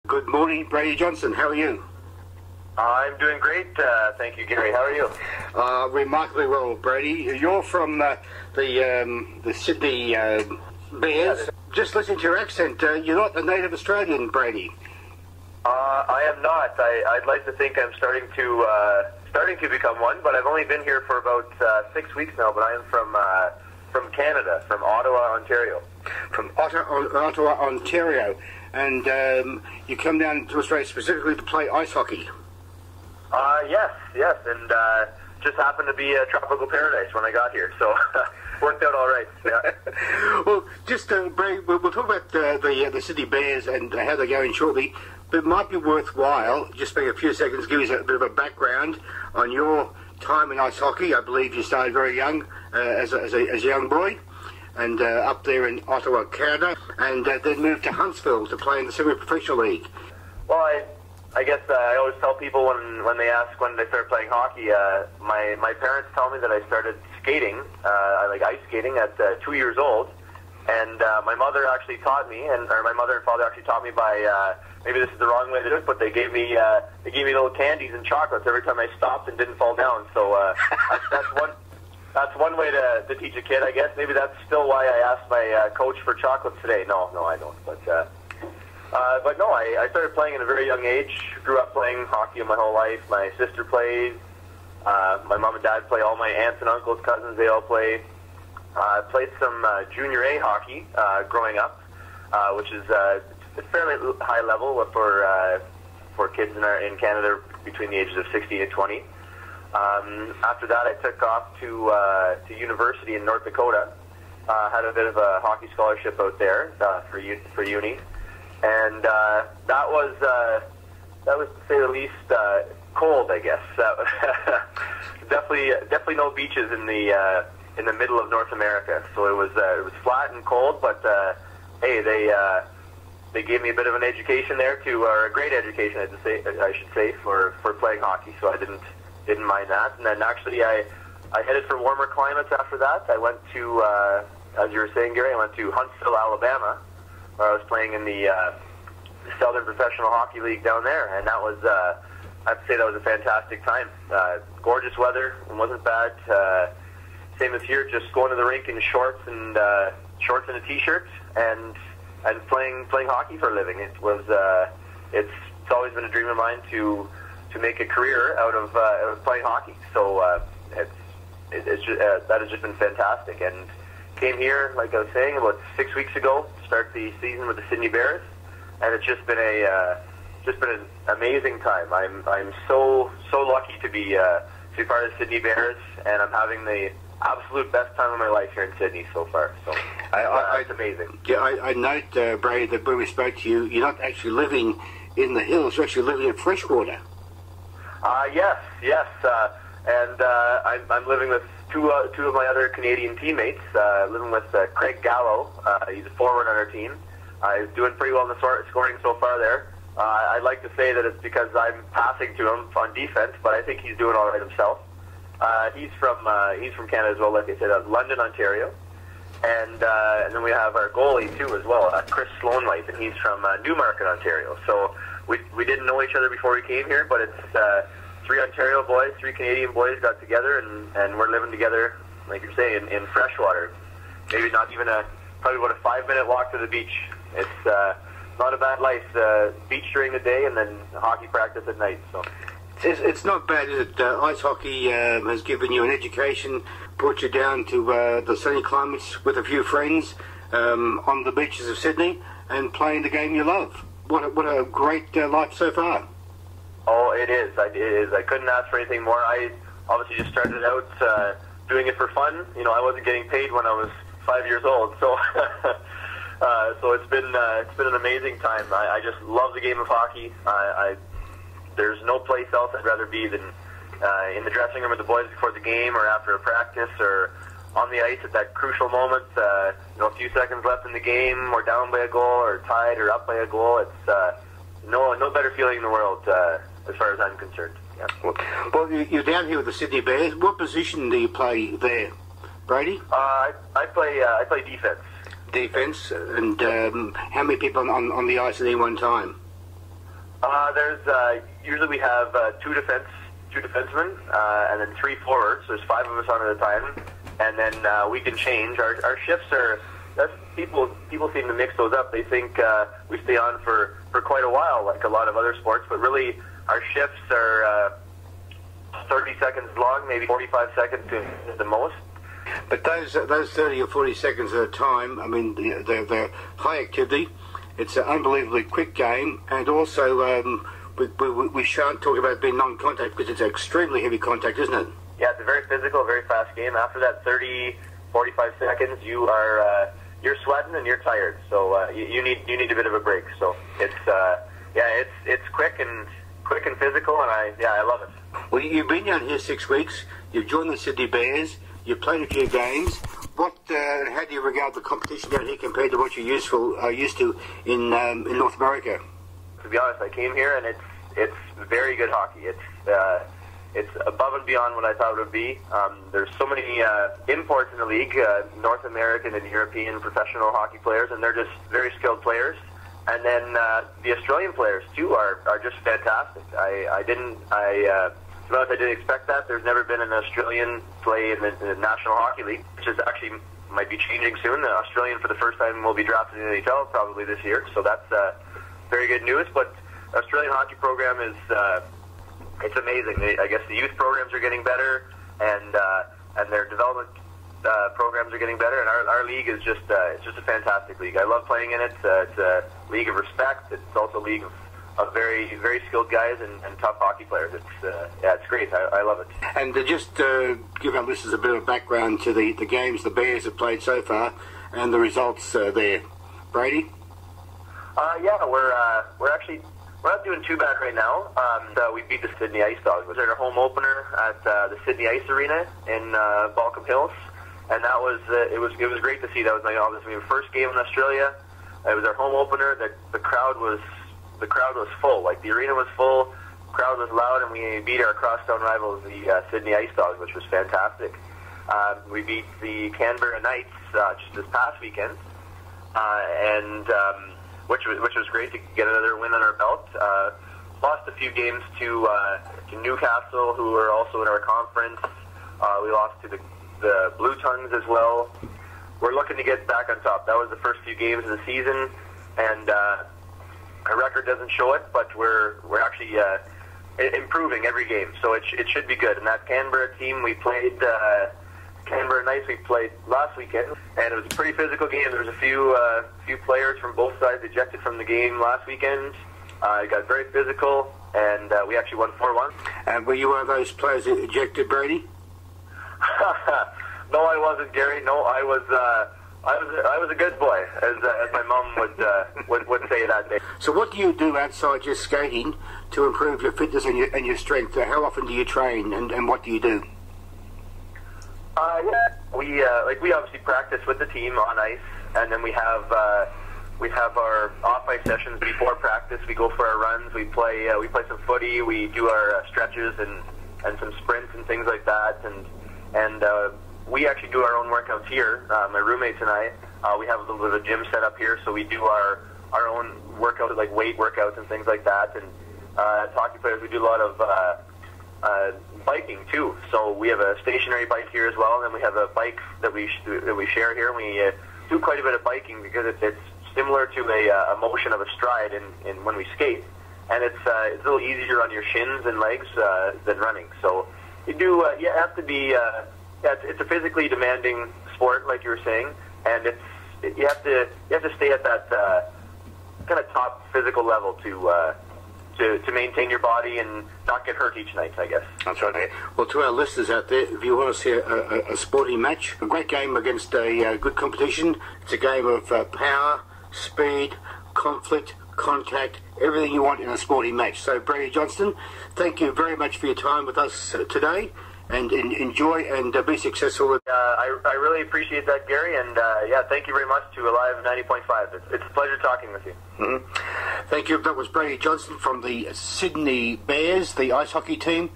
Good morning, Brady Johnston. How are you? I'm doing great, thank you, Gary. How are you? Remarkably well, Brady. You're from the Sydney Bears. Just listening to your accent, you're not a native Australian, Brady. I am not. I'd like to think I'm starting to become one, but I've only been here for about 6 weeks now. But I am from Canada, from Ottawa, Ontario. From Ottawa, Ontario, and you come down to Australia specifically to play ice hockey. Yes, and just happened to be a tropical paradise when I got here, so worked out all right. Yeah. Well, just Brady, we'll talk about the Sydney Bears and how they're going shortly, but it might be worthwhile just spending a few seconds, give us a bit of a background on your time in ice hockey. I believe you started very young, as a young boy, and up there in Ottawa, Canada, and then moved to Huntsville to play in the semi-professional league. Well, I guess I always tell people when they ask when they start playing hockey, my parents tell me that I started skating, I like ice skating at 2 years old, and my mother actually taught me, or my mother and father actually taught me by, maybe this is the wrong way to do it, but they gave me little candies and chocolates every time I stopped and didn't fall down. So that's one way to teach a kid, I guess. Maybe that's still why I asked my coach for chocolates today. No, I don't. But no, I started playing at a very young age. Grew up playing hockey my whole life. My sister plays. My mom and dad play. All my aunts and uncles, cousins, they all play. I played some junior A hockey growing up, which is a fairly high level for kids in Canada between the ages of 16 and 20. After that, I took off to university in North Dakota. Had a bit of a hockey scholarship out there for uni. And that was to say the least cold, I guess. Definitely no beaches in the middle of North America. So it was flat and cold, but hey, they gave me a bit of an education there or a great education, I should say, for playing hockey. So I didn't mind that. And then actually I headed for warmer climates after that. I went to, as you were saying, Gary, I went to Huntsville, Alabama, where I was playing in the Southern Professional Hockey League down there, and that was, I have to say, that was a fantastic time. Gorgeous weather, it wasn't bad. Same as here, just going to the rink in shorts and a t-shirt, and playing hockey for a living. It was, it's always been a dream of mine to make a career out of playing hockey. So it's just, that has just been fantastic. And came here, like I was saying, about 6 weeks ago to start the season with the Sydney Bears, and it's just been an amazing time. I'm so lucky to be part of the Sydney Bears, and I'm having the absolute best time of my life here in Sydney so far. So it's amazing. Yeah, I note, Brady, that when we spoke to you, you're not actually living in the hills; you're actually living in freshwater. Yes, and I'm living with two of my other Canadian teammates, living with Craig Gallo. He's a forward on our team. He's doing pretty well in the scoring so far there. I'd like to say that it's because I'm passing to him on defense, but I think he's doing all right himself. He's from Canada as well, like I said, London, Ontario. And then we have our goalie too as well, Chris Sloanwhite, and he's from Newmarket, Ontario. So we didn't know each other before we came here, but it's three Ontario boys, three Canadian boys got together, and we're living together, like you're saying, in freshwater. Maybe not even probably about a 5-minute walk to the beach. It's not a bad life. Beach during the day and then hockey practice at night. So it's not bad, is it? Ice hockey has given you an education, brought you down to the sunny climates with a few friends on the beaches of Sydney and playing the game you love. What a great life so far. Oh, it is. It is. I couldn't ask for anything more. I obviously just started out doing it for fun. You know, I wasn't getting paid when I was 5 years old, so so it's been an amazing time. I just love the game of hockey. There's no place else I'd rather be than in the dressing room with the boys before the game, or after a practice, or on the ice at that crucial moment. A few seconds left in the game, or down by a goal, or tied, or up by a goal. It's no better feeling in the world as far as I'm concerned. Yeah. Well, you're down here with the Sydney Bears. What position do you play there, Brady? I play defense. Defense, and how many people on the ice at any one time? There's usually we have two defensemen, and then 3 forwards. So there's 5 of us on at a time, and then we can change. Our shifts are. People seem to mix those up. They think we stay on for quite a while, like a lot of other sports, but really our shifts are 30 seconds long, maybe 45 seconds is the most. But those 30 or 40 seconds at a time, I mean, they're high activity. It's an unbelievably quick game, and also we shan't talk about it being non-contact because it's extremely heavy contact, isn't it? Yeah, it's a very physical, very fast game. After that 30, 45 seconds, you're sweating and you're tired, so you need a bit of a break. So it's quick and physical, and I love it. Well, you've been down here 6 weeks. You've joined the Sydney Bears. You've played a few games. How do you regard the competition down here compared to what you're used to in North America? To be honest, I came here and it's very good hockey. It's above and beyond what I thought it would be. There's so many imports in the league, North American and European professional hockey players, and they're just very skilled players. And then the Australian players too are just fantastic. I didn't expect that. There's never been an Australian play in the National Hockey League, which is actually might be changing soon. The Australian for the first time will be drafted in the NHL probably this year, so that's very good news. But the Australian hockey program is it's amazing. I guess the youth programs are getting better, and their development programs are getting better, and our league is just it's just a fantastic league. I love playing in it. It's a league of respect. It's also a league of very, very skilled guys and tough hockey players. It's great. I love it. And to just give our listeners a bit of background to the games the Bears have played so far and the results there. Brady? We're not doing too bad right now. We beat the Sydney Ice Dogs. We was at our home opener at the Sydney Ice Arena in Balcombe Hills, and that was it was great to see. That was obviously my first game in Australia. It was our home opener. The crowd was full. Like, the arena was full, the crowd was loud, and we beat our crosstown rivals, the Sydney Ice Dogs, which was fantastic. We beat the Canberra Knights just this past weekend, which was great to get another win on our belt. Lost a few games to Newcastle, who are also in our conference. We lost to the Blue Tongues as well. We're looking to get back on top. That was the first few games of the season, and our record doesn't show it, but we're actually improving every game, so it should be good. And that Canberra team, we played Canberra Knights, we played last weekend, and it was a pretty physical game. There was a few players from both sides ejected from the game last weekend. It got very physical, and we actually won 4-1. And were you one of those players ejected, Brady? No, I wasn't, Gary. No, I was a good boy, as my mom would say that day. So what do you do outside just skating to improve your fitness and your strength? How often do you train, and what do you do? We obviously practice with the team on ice, and then we have our off-ice sessions before practice. We go for our runs. We play some footy. We do our stretches and some sprints and things like that, and we actually do our own workouts here. My roommates and I, we have a little bit of a gym set up here, so we do our own workouts, like weight workouts and things like that. And as hockey players, we do a lot of biking too. So we have a stationary bike here as well, and then we have a bike that we share here. And we do quite a bit of biking because it's similar to a motion of a stride in when we skate, and it's a little easier on your shins and legs than running. So you have to be. It's a physically demanding sport, like you were saying, and you have to stay at that kind of top physical level to maintain your body and not get hurt each night, I guess. That's right. Well, to our listeners out there, if you want to see a sporting match, a great game against a good competition, it's a game of power, speed, conflict, contact, everything you want in a sporting match. So, Brady Johnston, thank you very much for your time with us today. And enjoy and be successful. I really appreciate that, Gary, and thank you very much to Alive 90.5. It's a pleasure talking with you. Mm-hmm. Thank you. That was Brady Johnston from the Sydney Bears, the ice hockey team.